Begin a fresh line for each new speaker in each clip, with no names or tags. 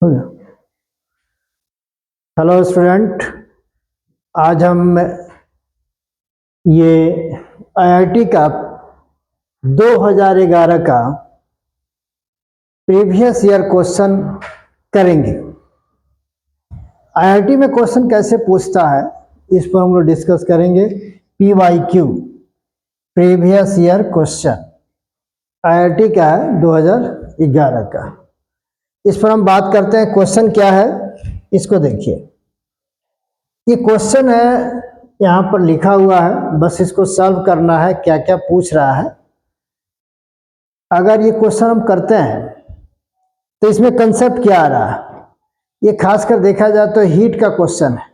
Hello student, आज हम ये आईआईटी का 2011 का प्रीवियस ईयर क्वेश्चन करेंगे। आईआईटी में क्वेश्चन कैसे पूछता है इस पर हम लोग डिस्कस करेंगे। PYQ previous year question IIT का है 2011 का। इस पर हम बात करते हैं। क्वेश्चन क्या है इसको देखिए। ये क्वेश्चन है, यहाँ पर लिखा हुआ है, बस इसको सॉल्व करना है। क्या क्या पूछ रहा है। अगर ये क्वेश्चन हम करते हैं तो इसमें कंसेप्ट क्या आ रहा है, ये खासकर देखा जाए तो हीट का क्वेश्चन है।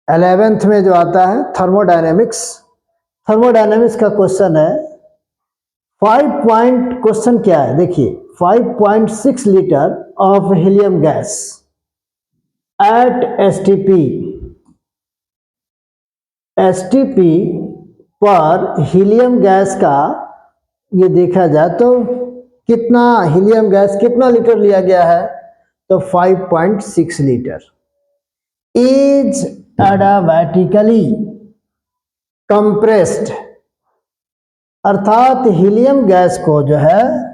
11th में जो आता है थर्मोडायनेमिक्स का क्वेश्चन है। 5 पॉइंट क्वेश्चन क्या है देखिए। 5.6 litre of helium gas at STP पर हीलियम गैस का ये देखा जाए तो कितना हीलियम गैस कितना लीटर लिया गया है, तो 5.6 लीटर इज एडियाबैटिकली कंप्रेस्ड, अर्थात हीलियम गैस को जो है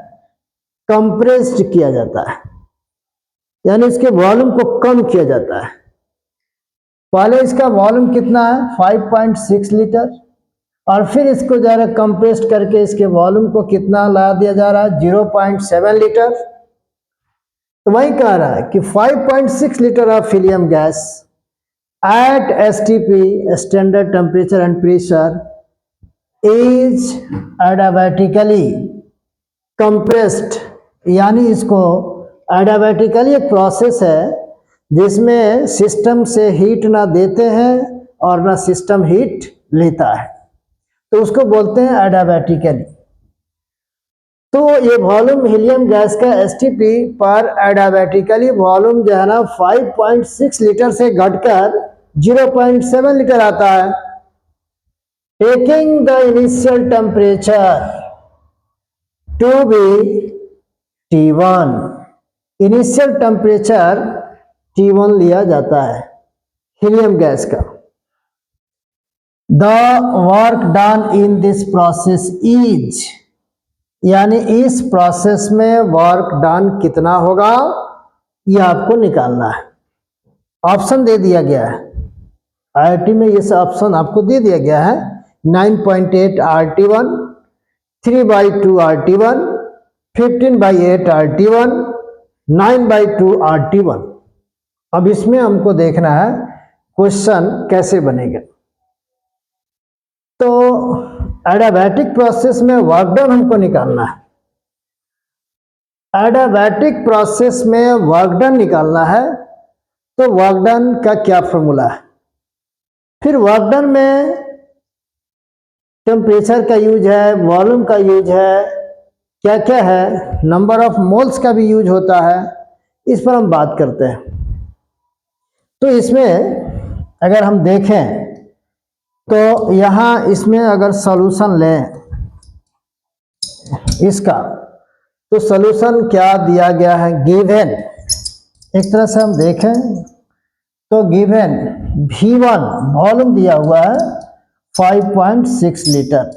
कंप्रेस्ड किया जाता है, यानी इसके वॉल्यूम को कम किया जाता है। पहले इसका वॉल्यूम कितना है 5.6 लीटर, और फिर इसको जा रहा है कंप्रेस्ड करके इसके वॉल्यूम को कितना ला दिया जा रहा है 0.7 लीटर। तो वही कह रहा है कि 5.6 litre of helium gas at STP standard temperature and pressure is adiabatically compressed, यानी इसको एडियाबैटिकली एक प्रोसेस है जिसमें सिस्टम से हीट ना देते हैं और ना सिस्टम हीट लेता है, तो उसको बोलते हैं एडियाबैटिकली। तो ये वॉल्यूम हीलियम गैस का एसटीपी पर एडियाबैटिकली वॉल्यूम जो है ना 5.6 लीटर से घटकर 0.7 लीटर आता है। Taking the initial temperature to be T1, initial temperature T1 लिया जाता है हीलियम गैस का। The work done in this process is, यानी इस प्रोसेस में वर्क डन कितना होगा ये आपको निकालना है। ऑप्शन दे दिया गया है आईआईटी में, ये ऑप्शन आपको दे दिया गया है। 9.8 RT1, 3/2 RT1, 15/8 RT1, 9/2 RT1। अब इसमें हमको देखना है क्वेश्चन कैसे बनेगा। तो एडियाबैटिक प्रोसेस में वर्क डन हमको निकालना है। एडियाबैटिक प्रोसेस में वर्क डन निकालना है, तो वर्क डन का क्या फॉर्मूला है। फिर वर्क डन में टेम्परेचर का यूज है, वॉल्यूम का यूज है, क्या क्या है, नंबर ऑफ मोल्स का भी यूज होता है। इस पर हम बात करते हैं। तो इसमें अगर हम देखें तो यहाँ इसमें अगर सॉल्यूशन लें इसका, तो सॉल्यूशन क्या दिया गया है गिवन। एक तरह से हम देखें तो गिवन V1 वॉल्यूम दिया हुआ है 5.6 लीटर,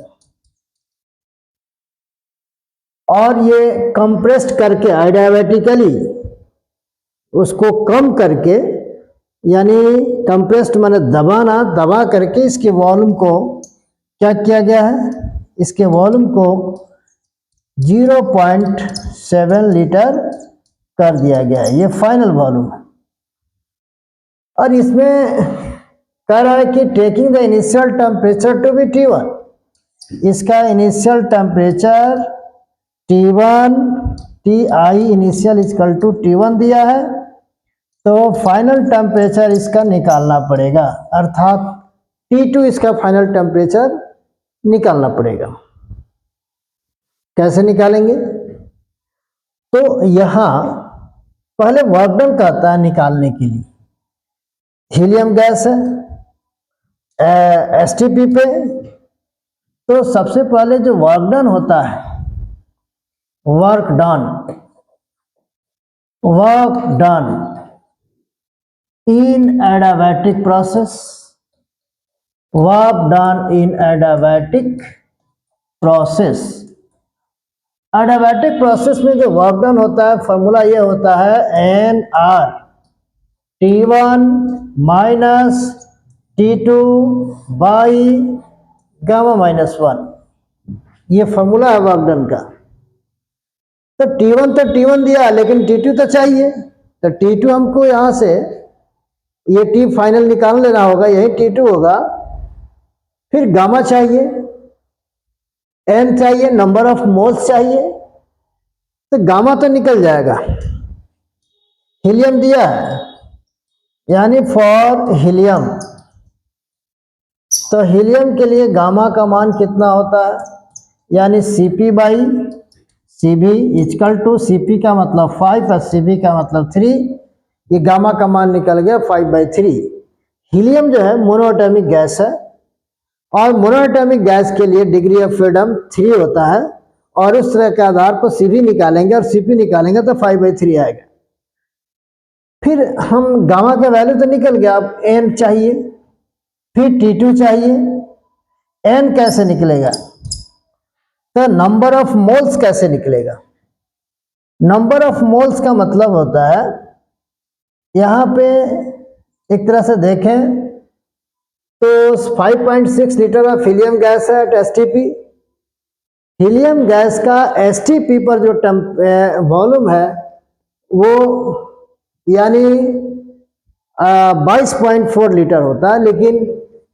और ये कंप्रेस्ड करके एडियाबैटिकली उसको कम करके, यानी कंप्रेस्ड माने दबाना, दबा करके इसके वॉल्यूम को क्या किया गया है, इसके वॉल्यूम को 0.7 लीटर कर दिया गया है। ये फाइनल वॉल्यूम है। और इसमें कह रहा है कि taking the initial temperature to be T1, इसका initial temperature T1 Ti initial equal to T1 दिया है, तो फाइनल टेम्परेचर इसका निकालना पड़ेगा, अर्थात T2 इसका फाइनल टेम्परेचर निकालना पड़ेगा। कैसे निकालेंगे, तो यहाँ पहले वर्क डन कहता है निकालने के लिए। हीलियम गैस है एसटीपी पे, तो सबसे पहले जो वर्क डन होता है, work done work done in adiabatic process, work done in adiabatic process। adiabatic process में जो वर्क डन होता है फॉर्मूला ये होता है n R T1 minus T2 by gamma minus 1, ये फॉर्मूला है वर्क डन का। तो T1 तो T1 दिया लेकिन T2 तो चाहिए, तो T2 हमको यहाँ से ये T फाइनल निकाल लेना होगा, यही T2 होगा। फिर गामा चाहिए, N चाहिए, नंबर ऑफ मोल्स चाहिए, तो गामा तो निकल जाएगा। हीलियम दिया है यानी फॉर हीलियम, तो हीलियम के लिए गामा का मान कितना होता है, यानी Cp by Cv equal to Cp का मतलब 5 और Cv का मतलब 3, ये गामा का मान निकल गया 5/3। हीलियम जो है मोनोएटॉमिक गैस है और मोनोएटॉमिक गैस के लिए डिग्री ऑफ फ्रीडम 3 होता है, और उस तरह के आधार पर Cv निकालेंगे और Cp निकालेंगे तो 5/3 आएगा। फिर हम गामा का वैल्यू तो निकल गया, अब N चाहिए, फिर T2 चाहिए। N कैसे निकलेगा, तो नंबर ऑफ मोल्स कैसे निकलेगा। नंबर ऑफ मोल्स का मतलब होता है, यहाँ पे एक तरह से देखें तो 5.6 लीटर ऑफ हीलियम गैस है एट एसटीपी। हीलियम गैस का एसटीपी पर जो वॉल्यूम है वो यानी 22.4 लीटर होता है, लेकिन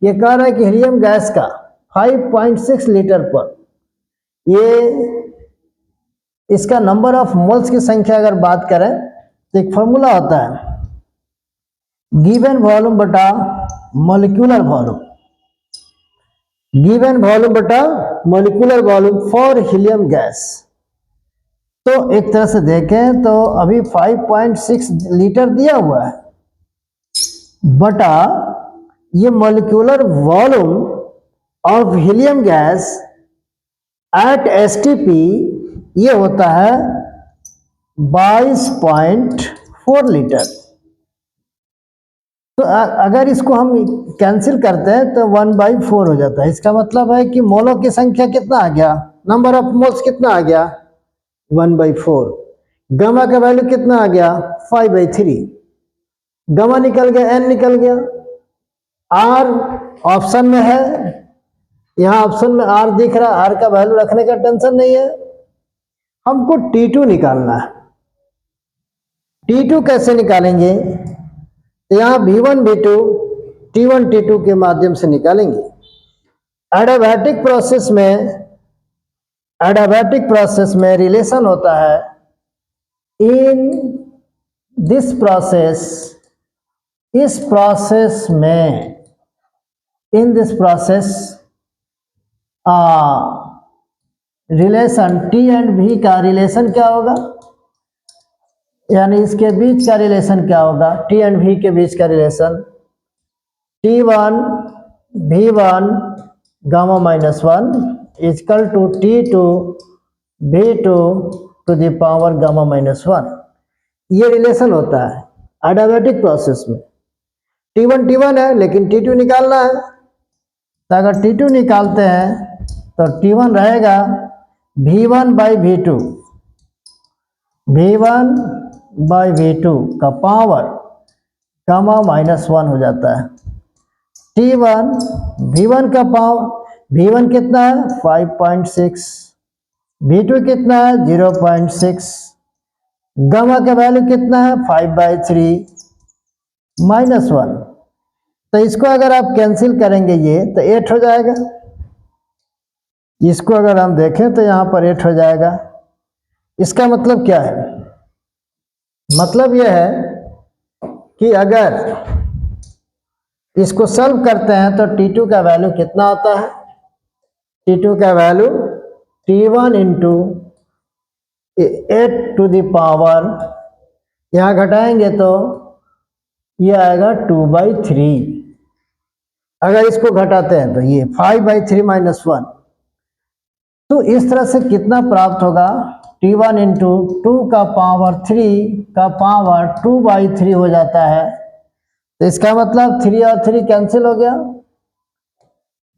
ये कह रहा है कि हीलियम गैस का 5.6 लीटर पर ये इसका नंबर ऑफ मोल्स की संख्या अगर बात करें तो एक फॉर्मूला होता है गिवन वॉल्यूम बटा मॉलिक्यूलर वॉल्यूम, गिवन वॉल्यूम बटा molecular volume for helium gas. तो एक तरह से देखें तो अभी 5.6 लीटर दिया हुआ है बटा ये molecular volume of helium gas at STP, ये होता है 22.4 लीटर। तो अगर इसको हम कैंसिल करते हैं तो 1/4 हो जाता है। इसका मतलब है कि मोलों की संख्या कितना आ गया, नंबर ऑफ मोल्स कितना आ गया 1/4। गामा का वैल्यू कितना आ गया 5/3। गामा निकल गया, एन निकल गया, आर ऑप्शन में है, यहाँ ऑप्शन में आर दिख रहा, आर का वैल्यू रखने का टेंशन नहीं है। हमको T2 निकालना है। T2 कैसे निकालेंगे, तो यहाँ V1 V2 T1 T2 के माध्यम से निकालेंगे। एडियाबैटिक प्रोसेस में रिलेशन होता है इन दिस प्रोसेस, इस प्रोसेस में, इन this process relation T and V का रिलेशन क्या होगा, यानी इसके बीच का रिलेशन क्या होगा, T एंड V के बीच का relation T1 V1 gamma minus 1 equal to T2 V2 to the power gamma minus 1, ये रिलेशन होता है एडियाबैटिक प्रोसेस में। T1 है लेकिन T2 निकालना है, तो अगर T2 निकालते हैं तो T1 रहेगा V1/V2, V1/V2 का पावर गामा माइनस 1 हो जाता है। T1 V1 का पावर, V1 कितना है 5.6, V2 कितना है 0.6, गामा का वैल्यू कितना है 5/3 माइनस 1, तो इसको अगर आप कैंसिल करेंगे ये तो 8 हो जाएगा। इसको अगर हम देखें तो यहाँ पर 8 हो जाएगा। इसका मतलब क्या है, मतलब यह है कि अगर इसको सॉल्व करते हैं तो T2 का वैल्यू कितना आता है, T2 का value T1 into 8 to the power, यहाँ घटाएंगे तो ये आएगा 2/3। अगर इसको घटाते हैं तो ये 5/3 माइनस 1, तो इस तरह से कितना प्राप्त होगा, T1 इंटू 2 का पावर 3 का पावर 2/3 हो जाता है। तो इसका मतलब 3 और 3 कैंसिल हो गया,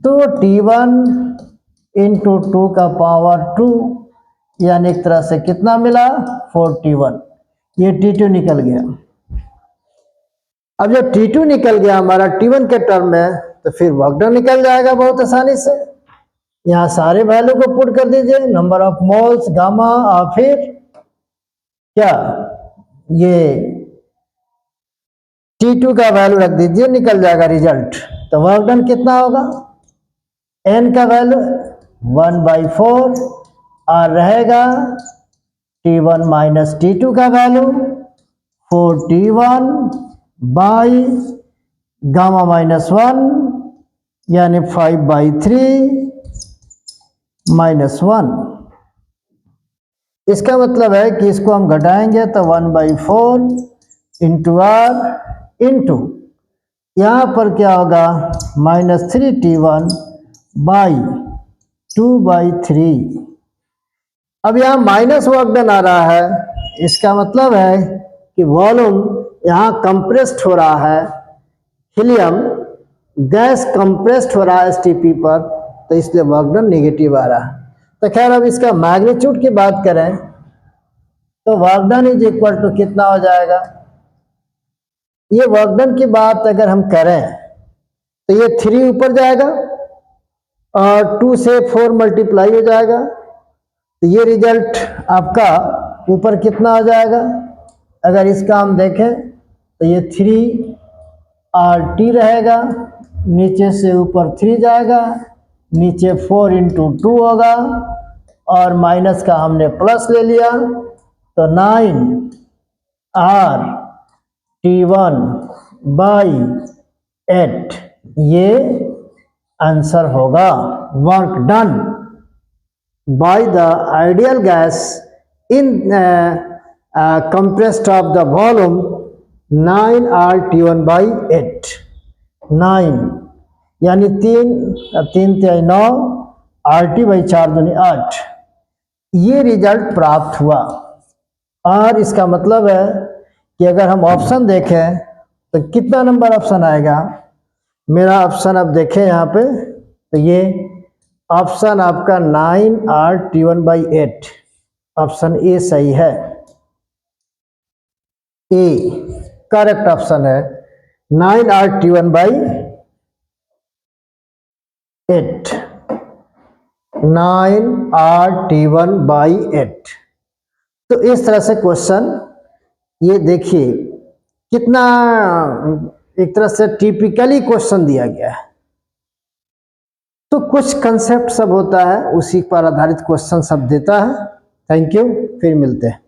तो T1 इंटू 2 का पावर 2 यानी एक तरह से कितना मिला 41। ये T2 निकल गया। अब जब T2 निकल गया हमारा T1 के टर्म में, तो फिर वर्क डन निकल जाएगा बहुत आसानी से। यहाँ सारे वैल्यू को पुट कर दीजिए, नंबर ऑफ मोल्स, गामा, और फिर क्या ये T2 का वैल्यू रख दीजिए, निकल जाएगा रिजल्ट। तो वर्क डन कितना होगा, n का वैल्यू 1/4 और रहेगा T1 माइनस T2 का value 4T1 by gamma minus 1 यानी 5/3 -1। इसका मतलब है कि इसको हम घटाएंगे तो 1/4 इंटू आर इंटू यहाँ पर क्या होगा -3T1 बाई 2/3। अब यहाँ माइनस वर्क डन आ रहा है, इसका मतलब है कि वॉल्यूम यहाँ कंप्रेस्ड हो रहा है, हीलियम गैस कंप्रेस्ड हो रहा है एसटीपी पर, तो इसलिए वर्क डन नेगेटिव आ रहा है। तो खैर अब इसका मैग्नीट्यूड की बात करें तो work done is equal to कितना हो जाएगा, ये वर्क डन की बात अगर हम करें तो ये 3 ऊपर जाएगा और 2 से 4 मल्टीप्लाई हो जाएगा, तो ये रिजल्ट आपका ऊपर कितना हो जाएगा, अगर इसका हम देखें तो ये 3RT रहेगा, नीचे से ऊपर 3 जाएगा, नीचे 4 इंटू 2 होगा और माइनस का हमने प्लस ले लिया, तो 9RT1 बाई 8 ये आंसर होगा। Work done by the ideal gas in compressed of the volume 9RT1 by 8। 9 यानी 3 3 9 RT बाई 4 दूनी 8, ये रिजल्ट प्राप्त हुआ। और इसका मतलब है कि अगर हम ऑप्शन देखें तो कितना नंबर ऑप्शन आएगा, मेरा ऑप्शन आप देखें यहाँ पे, तो ये ऑप्शन आपका 9RT1 बाई 8, ऑप्शन ए सही है, ए करेक्ट ऑप्शन है 9RT1 बाई 8, 9RT1 बाई 8। तो इस तरह से क्वेश्चन ये देखिए कितना एक तरह से टिपिकली क्वेश्चन दिया गया है। तो कुछ कंसेप्ट सब होता है, उसी पर आधारित क्वेश्चन सब देता है। थैंक यू, फिर मिलते हैं।